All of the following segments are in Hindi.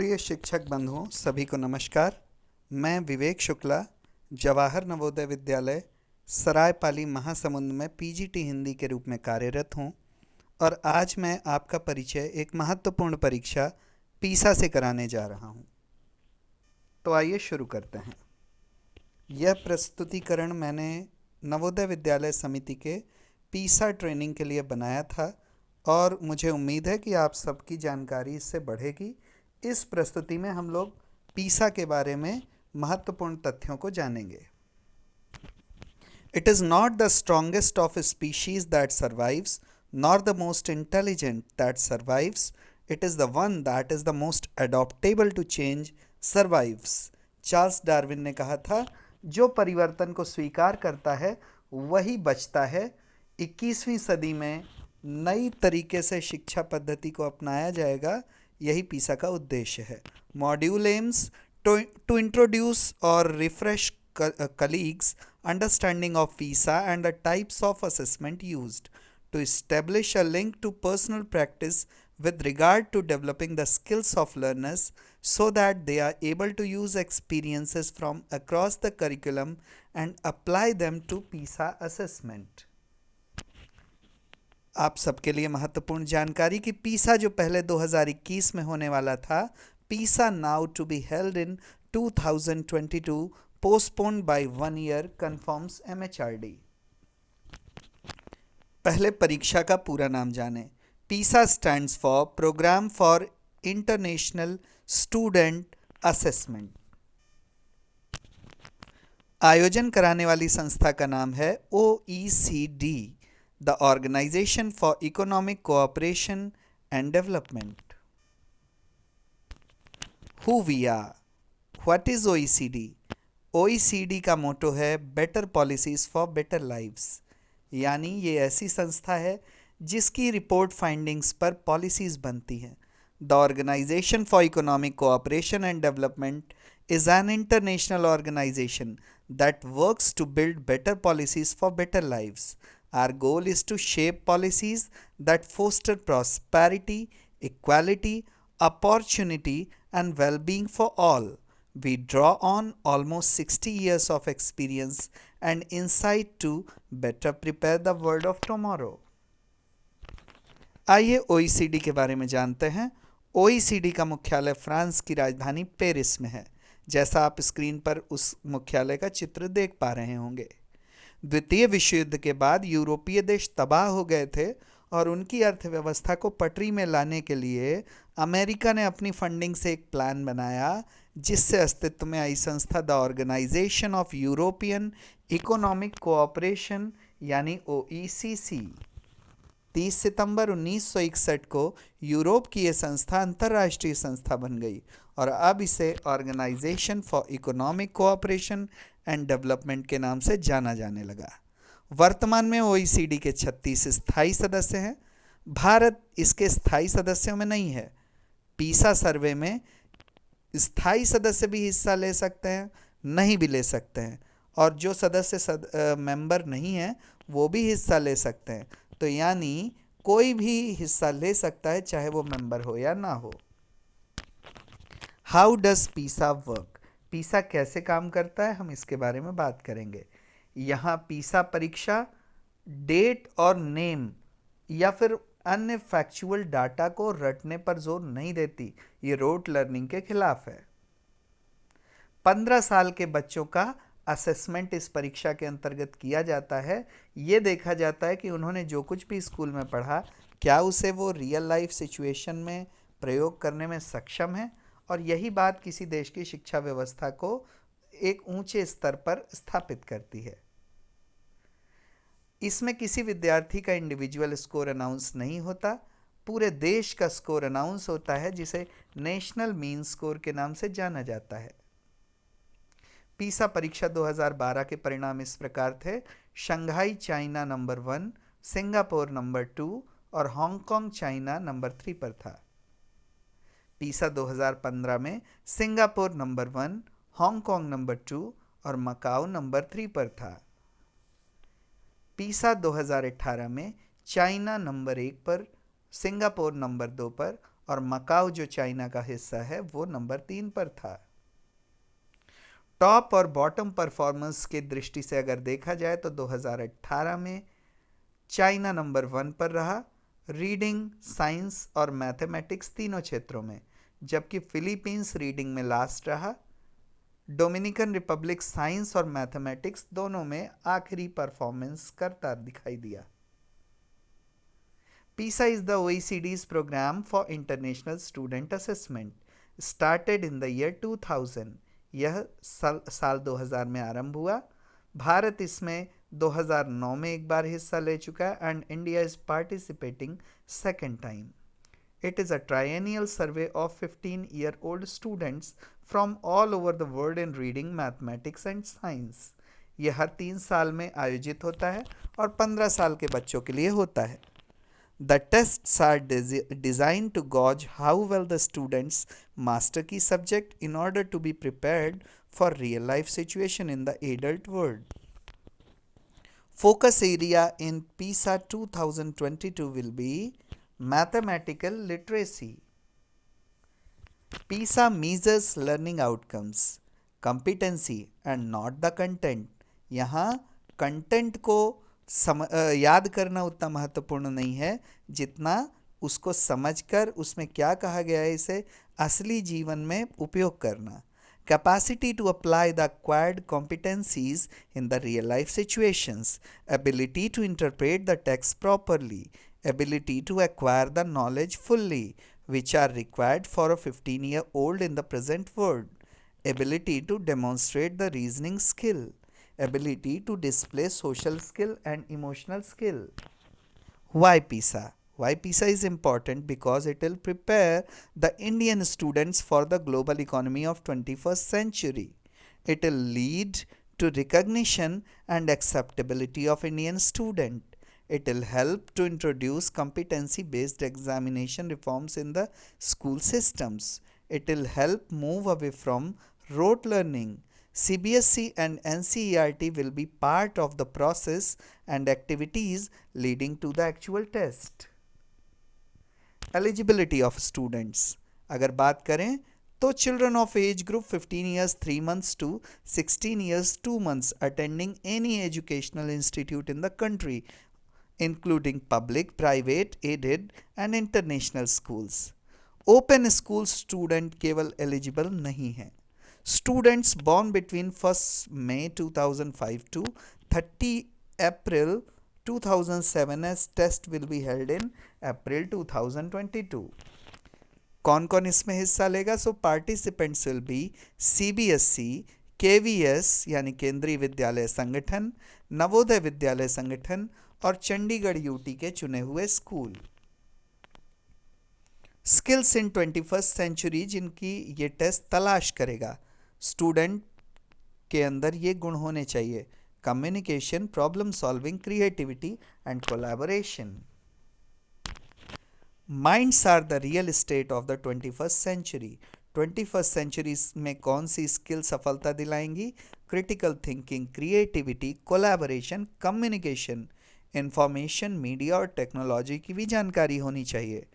प्रिय शिक्षक बंधुओं, सभी को नमस्कार। मैं विवेक शुक्ला, जवाहर नवोदय विद्यालय सरायपाली महासमुंद में पीजीटी हिंदी के रूप में कार्यरत हूँ और आज मैं आपका परिचय एक महत्वपूर्ण परीक्षा पीसा से कराने जा रहा हूँ। तो आइए शुरू करते हैं। यह प्रस्तुतिकरण मैंने नवोदय विद्यालय समिति के पीसा ट्रेनिंग के लिए बनाया था और मुझे उम्मीद है कि आप सबकी जानकारी इससे बढ़ेगी। इस प्रस्तुति में हम लोग पीसा के बारे में महत्वपूर्ण तथ्यों को जानेंगे। It is not the strongest of a species that survives, nor the most intelligent that survives. It is the one that is the most adaptable to change survives. Charles Darwin ने कहा था, जो परिवर्तन को स्वीकार करता है वही बचता है। 21वीं सदी में नई तरीके से शिक्षा पद्धति को अपनाया जाएगा, यही पीसा का उद्देश्य है। मॉड्यूल एम्स टू इंट्रोड्यूस और refresh colleagues understanding of PISA and the types of assessment used, to establish a link to personal practice with regard to developing the skills of learners so that they are able to use experiences from across the curriculum and apply them to PISA assessment. आप सबके लिए महत्वपूर्ण जानकारी कि पीसा जो पहले 2021 में होने वाला था, PISA now to be held in 2022 postponed by 1 year, confirms MHRD. पहले परीक्षा का पूरा नाम जानें। PISA stands for programme for international student assessment. आयोजन कराने वाली संस्था का नाम है OECD, the organisation for economic cooperation and development. Who we are, what is OECD? OECD का मोटो है better policies for better lives, यानी ये ऐसी संस्था है जिसकी रिपोर्ट फाइंडिंग्स पर पॉलिसीज़ बनती हैं। The organisation for economic cooperation and development is an international organisation that works to build better policies for better lives. Our goal is to shape policies that foster prosperity, equality, opportunity and wellbeing for all. We draw on almost 60 years of experience and insight to better prepare the world of tomorrow. आइए OECD के बारे में जानते हैं। OECD का मुख्यालय फ्रांस की राजधानी पेरिस में है, जैसा आप स्क्रीन पर उस मुख्यालय का चित्र देख पा रहे होंगे। द्वितीय विश्व युद्ध के बाद यूरोपीय देश तबाह हो गए थे और उनकी अर्थव्यवस्था को पटरी में लाने के लिए अमेरिका ने अपनी फंडिंग से एक प्लान बनाया, जिससे अस्तित्व में आई संस्था the organisation of European economic cooperation यानी OECD। 30 सितंबर 1961 को यूरोप की यह संस्था अंतर्राष्ट्रीय संस्था बन गई और अब इसे organisation for economic cooperation and development के नाम से जाना जाने लगा। वर्तमान में OECD के 36 स्थायी सदस्य हैं। भारत इसके स्थायी सदस्यों में नहीं है। पीसा सर्वे में स्थायी सदस्य भी हिस्सा ले सकते हैं, नहीं भी ले सकते हैं, और जो सदस्य मेंबर नहीं है वो भी हिस्सा ले सकते हैं। तो यानी कोई भी हिस्सा ले सकता है, चाहे वो मेंबर हो या ना हो। हाउ डज पीसा वर्क? पीसा कैसे काम करता है, हम इसके बारे में बात करेंगे। यहाँ पीसा परीक्षा डेट और नेम या फिर अन्य फैक्चुअल डाटा को रटने पर जोर नहीं देती। ये रोट लर्निंग के खिलाफ है। 15 साल के बच्चों का असेसमेंट इस परीक्षा के अंतर्गत किया जाता है। ये देखा जाता है कि उन्होंने जो कुछ भी स्कूल में पढ़ा, क्या उसे वो रियल लाइफ सिचुएशन में प्रयोग करने में सक्षम है, और यही बात किसी देश की शिक्षा व्यवस्था को एक ऊंचे स्तर पर स्थापित करती है। इसमें किसी विद्यार्थी का इंडिविजुअल स्कोर अनाउंस नहीं होता, पूरे देश का स्कोर अनाउंस होता है, जिसे नेशनल मीन स्कोर के नाम से जाना जाता है। पीसा परीक्षा 2012 के परिणाम इस प्रकार थे। Shanghai China number 1, Singapore number 2 और हांगकांग चाइना नंबर 3 पर था। पीसा 2015 में सिंगापुर नंबर 1, हांगकांग नंबर 2 और मकाओ नंबर 3 पर था। पीसा 2018 में चाइना नंबर 1 पर, सिंगापुर नंबर 2 पर और मकाऊ जो चाइना का हिस्सा है वो नंबर 3 पर था। टॉप और बॉटम परफॉर्मेंस की दृष्टि से अगर देखा जाए तो 2018 में चाइना नंबर 1 पर रहा, रीडिंग, साइंस और मैथमेटिक्स तीनों क्षेत्रों में, जबकि फिलीपींस रीडिंग में लास्ट रहा। डोमिनिकन रिपब्लिक साइंस और मैथमेटिक्स दोनों में आखिरी परफॉर्मेंस करता दिखाई दिया। PISA is the OECD's program for International Student Assessment, started in the year 2000। यह साल 2000 में आरंभ हुआ। भारत इसमें 2009 में एक बार हिस्सा ले चुका है and India is participating second time. It is a triennial survey of 15-year-old students from all over the world in reading, mathematics and science। यह हर 3 साल में आयोजित होता है और 15 साल के बच्चों के लिए होता है। The tests are designed to gauge how well the students master key subject in order to be prepared for real life situation in the adult world। Focus area in PISA 2022 will be mathematical literacy। PISA measures learning outcomes, competency and not the content। यहाँ कंटेंट को याद करना उतना महत्वपूर्ण नहीं है जितना उसको समझकर उसमें क्या कहा गया है इसे असली जीवन में उपयोग करना। Capacity to apply the acquired competencies in the real life situations, ability to interpret the text properly, ability to acquire the knowledge fully which are required for a 15-year-old in the present world, ability to demonstrate the reasoning skill, ability to display social skill and emotional skill। Why PISA? Why PISA is important? Because it will prepare the Indian students for the global economy of 21st century. It will lead to recognition and acceptability of Indian student। It will help to introduce competency-based examination reforms in the school systems। It will help move away from rote learning। CBSE and NCERT will be part of the process and activities leading to the actual test। Eligibility of students अगर बात करें तो children of age group 15 years 3 months to 16 years 2 months attending any educational institute in the country including public, private, aided and international schools। Open school student केवल एलिजिबल नहीं है। Students born between 1st May 2005 to 30 April 2007 as test will be held in April 2022। कौन कौन इसमें हिस्सा लेगा? So participants will be CBSE, KVS यानी केंद्रीय विद्यालय संगठन, नवोदय विद्यालय संगठन और चंडीगढ़ यूटी के चुने हुए school. Skills in 21st century जिनकी ये टेस्ट तलाश करेगा। स्टूडेंट के अंदर ये गुण होने चाहिए: communication, problem solving, creativity and collaboration. Minds are the real state of the 21st century. 21st century में कौन सी स्किल सफलता दिलाएंगी? Critical thinking, creativity, collaboration, communication, information, media और टेक्नोलॉजी की भी जानकारी होनी चाहिए।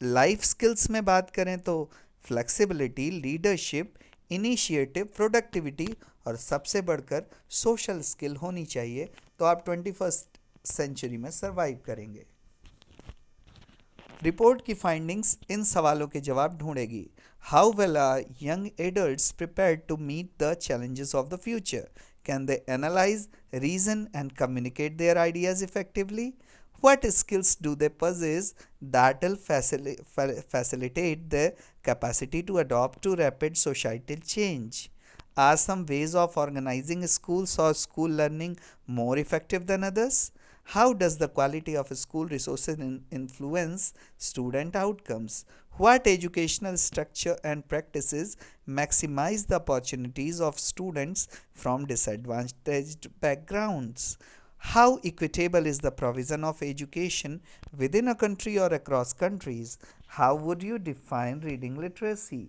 लाइफ स्किल्स में बात करें तो फ्लेक्सिबिलिटी, लीडरशिप, इनिशिएटिव, प्रोडक्टिविटी और सबसे बढ़कर सोशल स्किल होनी चाहिए, तो आप 21st सेंचुरी में सरवाइव करेंगे। रिपोर्ट की फाइंडिंग्स इन सवालों के जवाब ढूंढेगी। How well are young adults prepared to meet the challenges of the future? Can they analyse, reason and communicate their ideas effectively? What skills do they possess that will facilitate their capacity to adopt to rapid societal change? Are some ways of organizing schools or school learning more effective than others? How does the quality of school resources influence student outcomes? What educational structure and practices maximize the opportunities of students from disadvantaged backgrounds? How equitable is the provision of education within a country or across countries? How would you define reading literacy?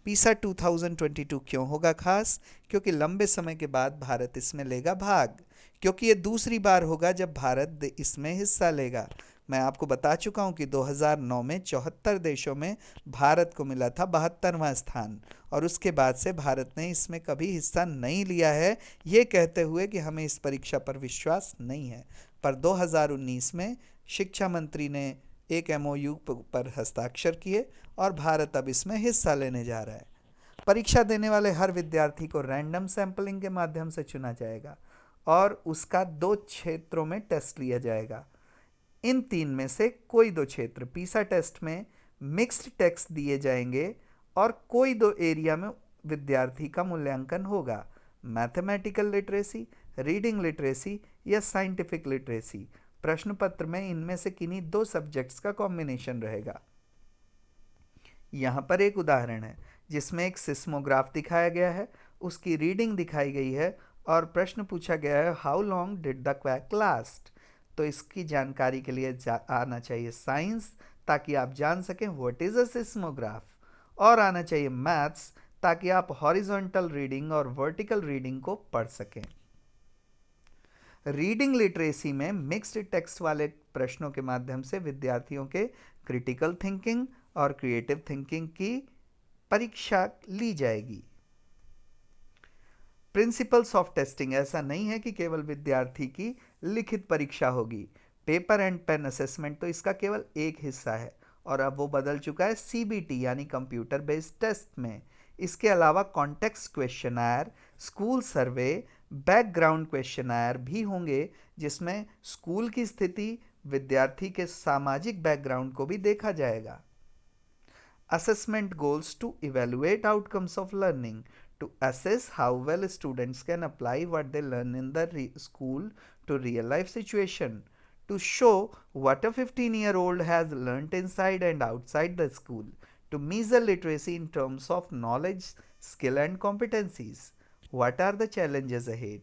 PISA 2022 क्यों होगा खास? क्योंकि लंबे समय के बाद भारत इसमें लेगा भाग, क्योंकि ये दूसरी बार होगा जब भारत इसमें हिस्सा लेगा। मैं आपको बता चुका हूं कि 2009 में 74 देशों में भारत को मिला था 72वां स्थान, और उसके बाद से भारत ने इसमें कभी हिस्सा नहीं लिया है, ये कहते हुए कि हमें इस परीक्षा पर विश्वास नहीं है। पर 2019 में शिक्षा मंत्री ने एक एमओयू पर हस्ताक्षर किए और भारत अब इसमें हिस्सा लेने जा रहा है। परीक्षा देने वाले हर विद्यार्थी को रैंडम सैंपलिंग के माध्यम से चुना जाएगा और उसका 2 क्षेत्रों में टेस्ट लिया जाएगा। इन 3 में से कोई 2 क्षेत्र पीसा टेस्ट में मिक्स्ड टेस्ट दिए जाएंगे और कोई 2 एरिया में विद्यार्थी का मूल्यांकन होगा। मैथमेटिकल लिटरेसी, रीडिंग लिटरेसी या साइंटिफिक लिटरेसी। प्रश्न पत्र में इनमें से किन्हीं 2 सब्जेक्ट्स का कॉम्बिनेशन रहेगा। यहाँ पर एक उदाहरण है जिसमें एक सिस्मोग्राफ दिखाया गया है, उसकी रीडिंग दिखाई गई है और प्रश्न पूछा गया है how long did the quack last. तो इसकी जानकारी के लिए आना चाहिए साइंस, ताकि आप जान सकें व्हाट इज अ सिस्मोग्राफ, और आना चाहिए मैथ्स ताकि आप हॉरिजॉन्टल रीडिंग और वर्टिकल रीडिंग को पढ़ सकें। रीडिंग लिटरेसी में मिक्स्ड टेक्स्ट वाले प्रश्नों के माध्यम से विद्यार्थियों के क्रिटिकल थिंकिंग और क्रिएटिव थिंकिंग की परीक्षा ली जाएगी। प्रिंसिपल्स ऑफ टेस्टिंग, ऐसा नहीं है कि केवल विद्यार्थी की लिखित परीक्षा होगी। पेपर एंड पेन असेसमेंट तो इसका केवल एक हिस्सा है और अब वो बदल चुका है सीबीटी यानी कंप्यूटर बेस्ड टेस्ट में। इसके अलावा कॉन्टेक्स्ट क्वेश्चनर, स्कूल सर्वे, बैकग्राउंड क्वेश्चनर भी होंगे जिसमें स्कूल की स्थिति, विद्यार्थी के सामाजिक बैकग्राउंड को भी देखा जाएगा। Assessment goals to evaluate outcomes of learning, to assess how well students can apply what they learn in the school to real life situation, to show what a 15-year-old has learnt inside and outside the school, to measure literacy in terms of knowledge, skill and competencies. What are the challenges ahead?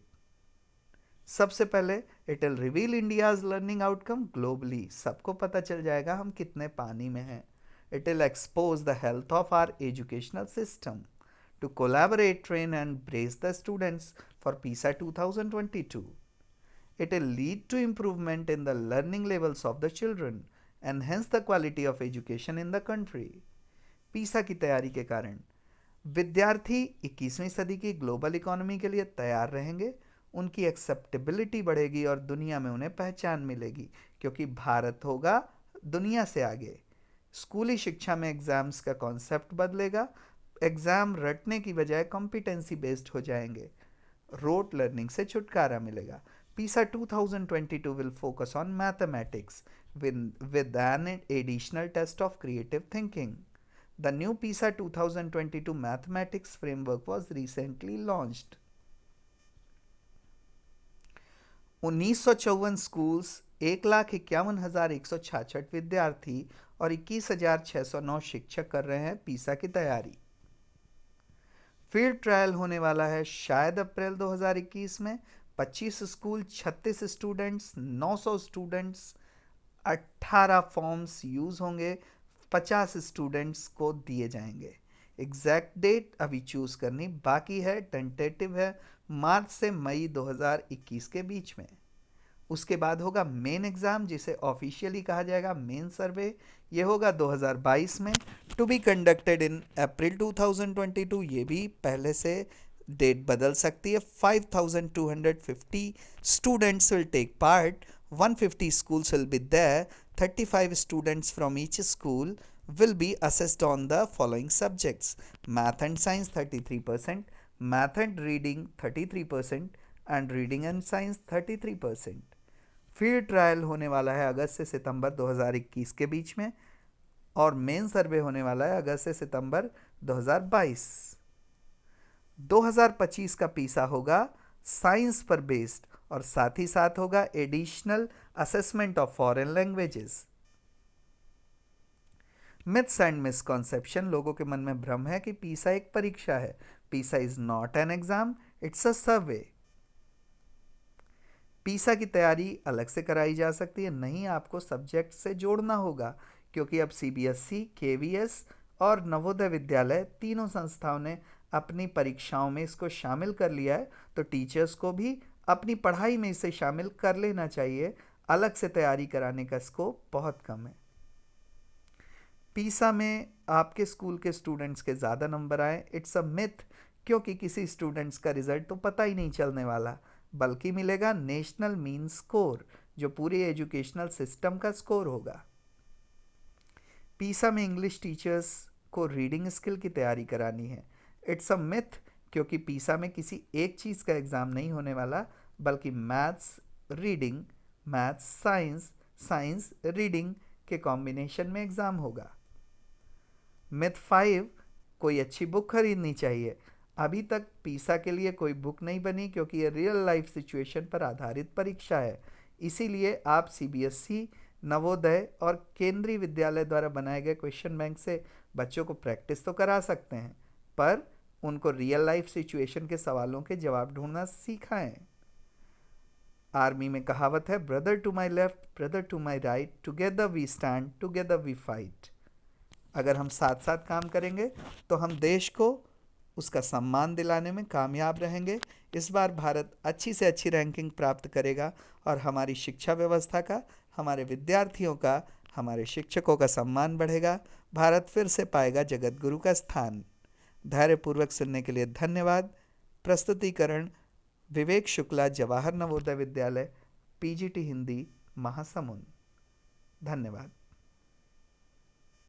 सबसे पहले it will reveal India's learning outcome globally. सबको पता चल जाएगा हम कितने पानी में हैं। It will expose the health of our educational system. To collaborate, train and brace the students for PISA 2022. It will lead to improvement in the learning levels of the children, enhance the quality of education in the country. PISA की तैयारी के कारण विद्यार्थी 21वीं सदी की ग्लोबल इकोनॉमी के लिए तैयार रहेंगे, उनकी एक्सेप्टेबिलिटी बढ़ेगी और दुनिया में उन्हें पहचान मिलेगी, क्योंकि भारत होगा दुनिया से आगे। स्कूली शिक्षा में एग्जाम्स का कॉन्सेप्ट बदलेगा, एग्जाम रटने की बजाय कॉम्पिटेंसी बेस्ड हो जाएंगे, रोट लर्निंग से छुटकारा मिलेगा। PISA 2022 will focus on mathematics with an additional test of creative thinking. The new PISA 2022 mathematics framework was recently launched. 1954 schools, 1,51,166 विद्यार्थी और 21,609 शिक्षक कर रहे हैं पीसा की तैयारी। फील्ड ट्रायल होने वाला है शायद अप्रैल 2021 में। 25 school, 36 students, 900 students, 18 forms use होंगे, 50 स्टूडेंट्स को दिए जाएंगे। एग्जैक्ट डेट अभी चूज करनी बाकी है, टेंटेटिव है, मार्च से मई 2021 के बीच में। उसके बाद होगा मेन एग्जाम, जिसे ऑफिशियली कहा जाएगा मेन सर्वे। ये होगा 2022 में, टू बी कंडक्टेड इन अप्रैल 2022। ये भी पहले से डेट बदल सकती है। 5250 students will take part, 150 schools will be there, 35 students from each school will be assessed on the following subjects: math and science 33%, math and reading 33% and reading and science 33%. Field trial होने वाला है अगस्त से सितंबर 2021 के बीच में और मेन सर्वे होने वाला है अगस्त से सितंबर 2022। 2025 का पीसा होगा साइंस पर बेस्ड और साथ ही साथ होगा additional assessment of foreign languages. Myths and misconception, लोगों के मन में भ्रम है कि पीसा एक परीक्षा है। PISA is not an exam, it's a survey. PISA की तैयारी अलग से कराई जा सकती है, नहीं आपको सब्जेक्ट से जोड़ना होगा, क्योंकि अब सीबीएसई, केवीएस और नवोदय विद्यालय तीनों संस्थाओं ने अपनी परीक्षाओं में इसको शामिल कर लिया है। तो टीचर्स को भी अपनी पढ़ाई में इसे शामिल कर लेना चाहिए अलग से तैयारी कराने का स्कोप बहुत कम है। पीसा में आपके स्कूल के स्टूडेंट्स के ज़्यादा नंबर आए, इट्स अ मिथ, क्योंकि किसी स्टूडेंट्स का रिजल्ट तो पता ही नहीं चलने वाला, बल्कि मिलेगा नेशनल मीन स्कोर, जो पूरे एजुकेशनल सिस्टम का स्कोर होगा। पीसा में इंग्लिश टीचर्स को रीडिंग स्किल की तैयारी करानी है, इट्स अ मिथ, क्योंकि पीसा में किसी एक चीज़ का एग्ज़ाम नहीं होने वाला, बल्कि maths reading, maths science, science reading के कॉम्बिनेशन में एग्ज़ाम होगा। मिथ 5, कोई अच्छी बुक खरीदनी चाहिए। अभी तक पीसा के लिए कोई बुक नहीं बनी, क्योंकि ये रियल लाइफ सिचुएशन पर आधारित परीक्षा है। इसीलिए आप सीबीएसई, नवोदय और केंद्रीय विद्यालय द्वारा बनाए गए क्वेश्चन बैंक से बच्चों को प्रैक्टिस तो करा सकते हैं, पर उनको रियल लाइफ सिचुएशन के सवालों के जवाब ढूंढना सिखाएं। आर्मी में कहावत है, brother to my left, brother to my right, together we stand, together we fight. अगर हम साथ साथ काम करेंगे तो हम देश को उसका सम्मान दिलाने में कामयाब रहेंगे। इस बार भारत अच्छी से अच्छी रैंकिंग प्राप्त करेगा और हमारी शिक्षा व्यवस्था का, हमारे विद्यार्थियों का, हमारे शिक्षकों का सम्मान बढ़ेगा। भारत फिर से पाएगा जगत गुरु का स्थान। धैर्यपूर्वक सुनने के लिए धन्यवाद। प्रस्तुतिकरण विवेक शुक्ला, जवाहर नवोदय विद्यालय, पीजीटी हिंदी, महासमुंद। धन्यवाद।